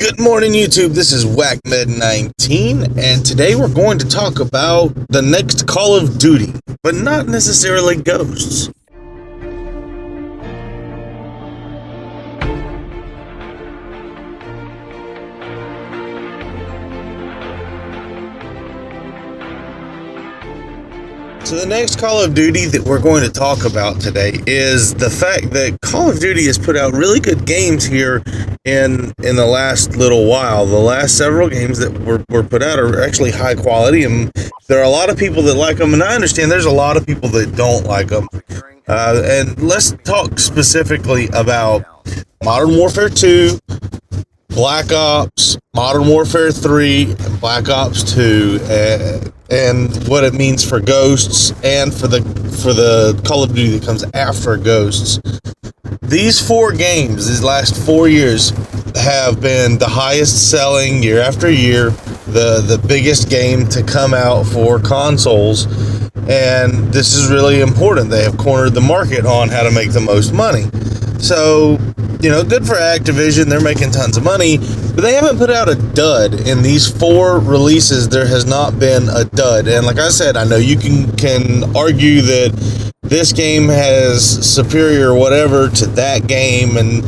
Good morning, YouTube. This is WhackMed19, and today we're going to talk about the next Call of Duty, but not necessarily Ghosts. So the next Call of Duty that we're going to talk about today is the fact that Call of Duty has put out really good games here in the last little while. The last several games that were put out are actually high quality, and there are a lot of people that like them, and I understand there's a lot of people that don't like them. And let's talk specifically about Modern Warfare 2, Black Ops, Modern Warfare 3, and Black Ops 2, and what it means for Ghosts and for the Call of Duty that comes after Ghosts. These four games, these last 4 years, have been the highest selling year after year, the biggest game to come out for consoles, and this is really important. They have cornered the market on how to make the most money. So, good for Activision. They're making tons of money, but they haven't put out a dud. In these four releases, there has not been a dud. And like I said, I know you can argue that this game has superior whatever to that game, and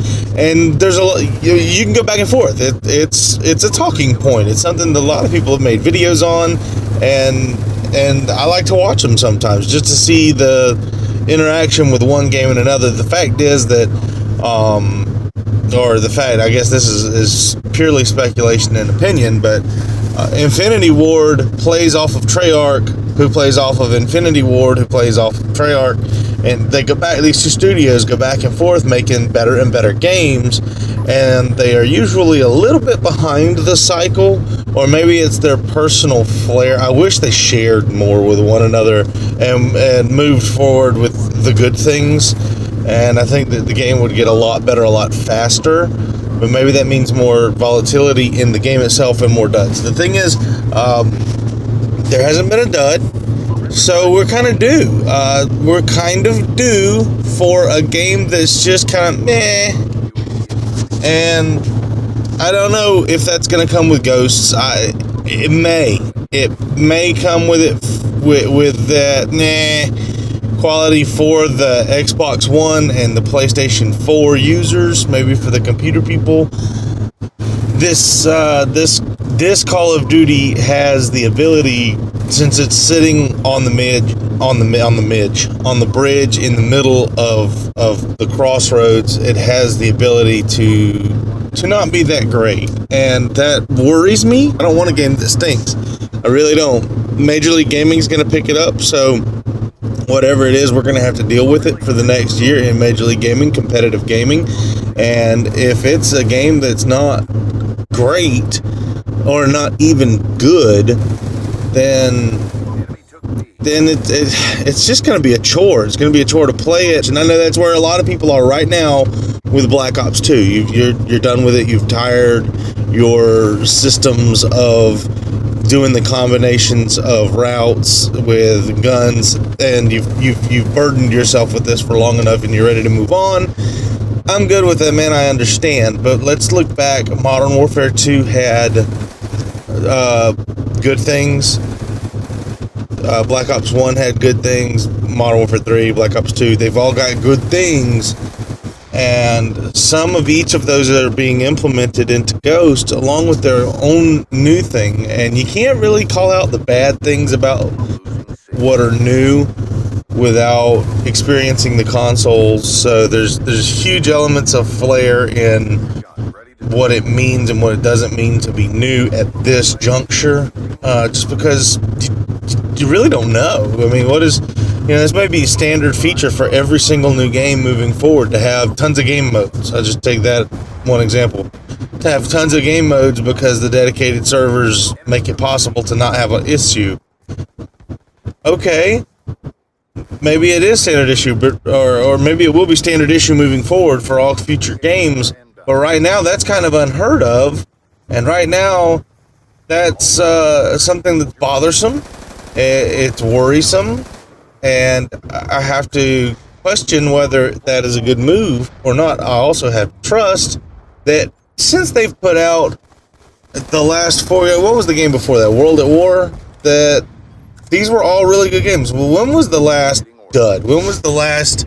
there's a lot, you can go back and forth. It's a talking point. It's something that a lot of people have made videos on, and I like to watch them sometimes just to see the interaction with one game and another. The fact is that, I guess this is purely speculation and opinion, but Infinity Ward plays off of Treyarch, who plays off of Infinity Ward, who plays off of Treyarch, and they go back. These two studios go back and forth, making better and better games, and they are usually a little bit behind the cycle, or maybe it's their personal flair. I wish they shared more with one another and moved forward with the good things, and I think that the game would get a lot better, a lot faster. But maybe that means more volatility in the game itself and more duds. The thing is, there hasn't been a dud, so we're kind of due. We're kind of due for a game that's just kind of meh. And I don't know if that's going to come with Ghosts. It may come with it with that quality for the Xbox One and the PlayStation 4 users, maybe for the computer people. This Call of Duty has the ability, since it's sitting on the bridge in the middle of the crossroads. It has the ability to not be that great, and that worries me. I don't want a game that stinks. I really don't. Major League Gaming is going to pick it up, so whatever it is, we're going to have to deal with it for the next year in Major League Gaming, competitive gaming. And if it's a game that's not great or not even good, then it's just going to be a chore. It's going to be a chore to play it. And I know that's where a lot of people are right now with Black Ops 2. You're done with it. You've tired your systems of doing the combinations of routes with guns, and you've burdened yourself with this for long enough, and you're ready to move on. I'm good with that, man. I understand, but let's look back. Modern Warfare 2 had good things. Black Ops 1 had good things. Modern Warfare 3, Black Ops 2, they've all got good things. And some of each of those that are being implemented into Ghost, along with their own new thing. And you can't really call out the bad things about what are new without experiencing the consoles. So there's huge elements of flair in what it means and what it doesn't mean to be new at this juncture. Just because you really don't know. I mean, what is... this may be a standard feature for every single new game moving forward, to have tons of game modes. I'll just take that one example. To have tons of game modes because the dedicated servers make it possible to not have an issue. Okay. Maybe it is standard issue, but or maybe it will be standard issue moving forward for all future games. But right now, that's kind of unheard of. And right now, that's something that's bothersome. It's worrisome. And I have to question whether that is a good move or not. I also have trust that since they've put out the last 4, what was the game before that? World at War? These were all really good games. Well, when was the last dud? When was the last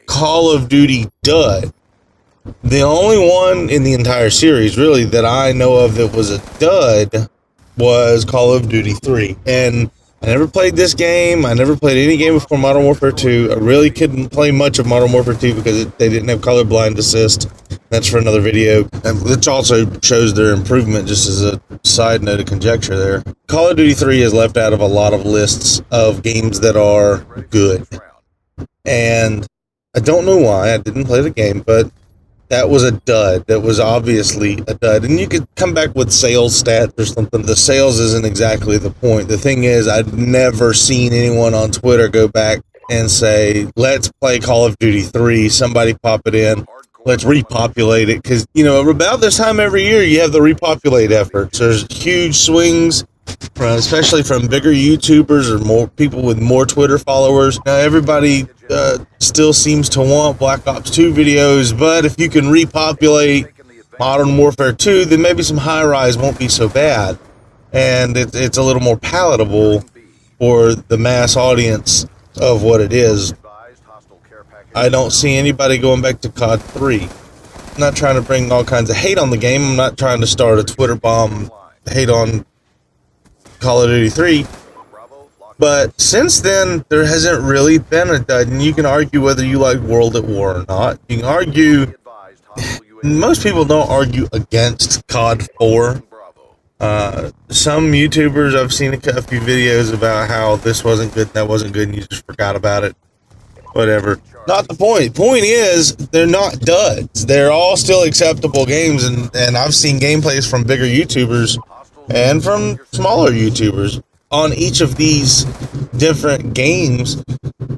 Call of Duty dud? The only one in the entire series, really, that I know of that was a dud was Call of Duty 3. And I never played this game. I never played any game before Modern Warfare 2. I really couldn't play much of Modern Warfare 2 because they didn't have colorblind assist. That's for another video, which also shows their improvement, just as a side note of conjecture there. Call of Duty 3 is left out of a lot of lists of games that are good. And I don't know why. I didn't play the game, but that was a dud. That was obviously a dud. And you could come back with sales stats or something. The sales isn't exactly the point. The thing is, I've never seen anyone on Twitter go back and say, let's play Call of Duty 3. Somebody pop it in. Let's repopulate it. Because, you know, about this time every year, you have the repopulate efforts. There's huge swings, especially from bigger YouTubers or more people with more Twitter followers. Now, everybody still seems to want Black Ops 2 videos, but if you can repopulate Modern Warfare 2, then maybe some high-rise won't be so bad. And it's a little more palatable for the mass audience of what it is. I don't see anybody going back to COD 3. I'm not trying to bring all kinds of hate on the game. I'm not trying to start a Twitter bomb hate on Call of Duty 3. But since then, there hasn't really been a dud. And you can argue whether you like World at War or not. You can argue... Most people don't argue against COD 4. Some YouTubers, I've seen a few videos about how this wasn't good and that wasn't good and you just forgot about it. Whatever. Not the point. Point is, they're not duds. They're all still acceptable games, and I've seen gameplays from bigger YouTubers and from smaller YouTubers on each of these different games.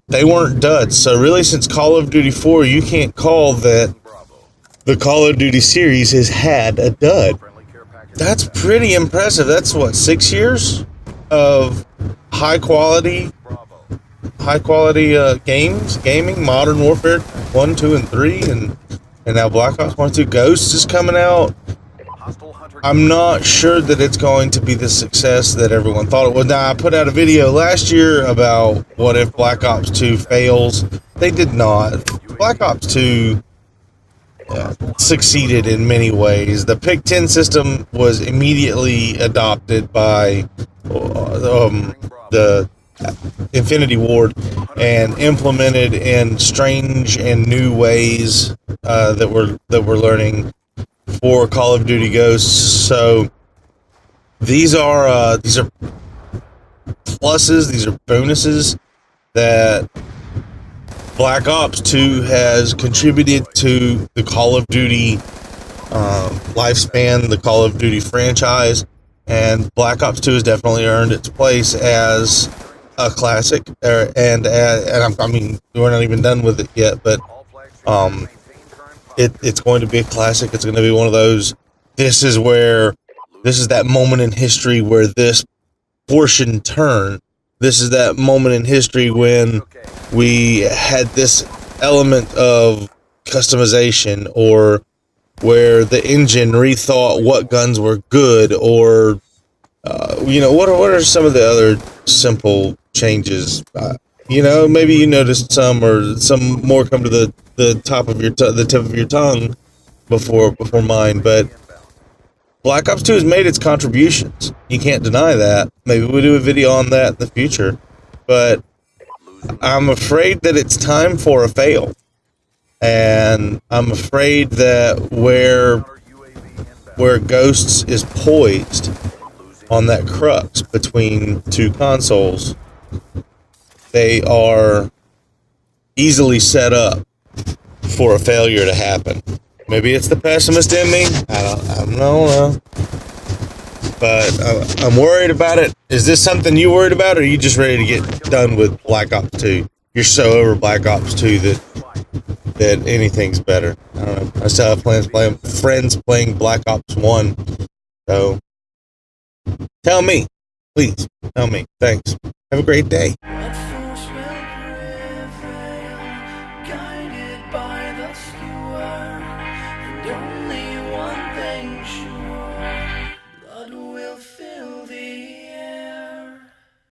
They weren't duds. So really, since Call of Duty 4, you can't call that the Call of Duty series has had a dud. That's pretty impressive. That's what, 6 years of high quality gaming, Modern Warfare 1, 2, and 3, and now Black Ops 1, 2, Ghosts is coming out. I'm not sure that it's going to be the success that everyone thought it was. Now, I put out a video last year about what if Black Ops 2 fails. They did not. Black Ops 2 succeeded in many ways. The Pick 10 system was immediately adopted by the Infinity Ward and implemented in strange and new ways that we're learning for Call of Duty Ghosts. So these are pluses, these are bonuses that Black Ops 2 has contributed to the Call of Duty lifespan, the Call of Duty franchise, and Black Ops 2 has definitely earned its place as a classic. And I mean, we're not even done with it yet, but it's going to be a classic. It's going to be one of those. This is that moment in history where this portion turned. This is that moment in history when we had this element of customization, or where the engine rethought what guns were good, or what are some of the other simple changes? Maybe you noticed some, or some more come to the top of the tip of your tongue before mine, but Black Ops 2 has made its contributions. You can't deny that. Maybe we'll do a video on that in the future. But I'm afraid that it's time for a fail. And I'm afraid that where Ghosts is poised on that crux between two consoles, they are easily set up for a failure to happen. Maybe it's the pessimist in me. I don't know. But I'm worried about it. Is this something you worried about, or are you just ready to get done with Black Ops 2? You're so over Black Ops 2 that anything's better. I don't know. I still have friends playing Black Ops 1. So, tell me. Please, tell me. Thanks. Have a great day. feel the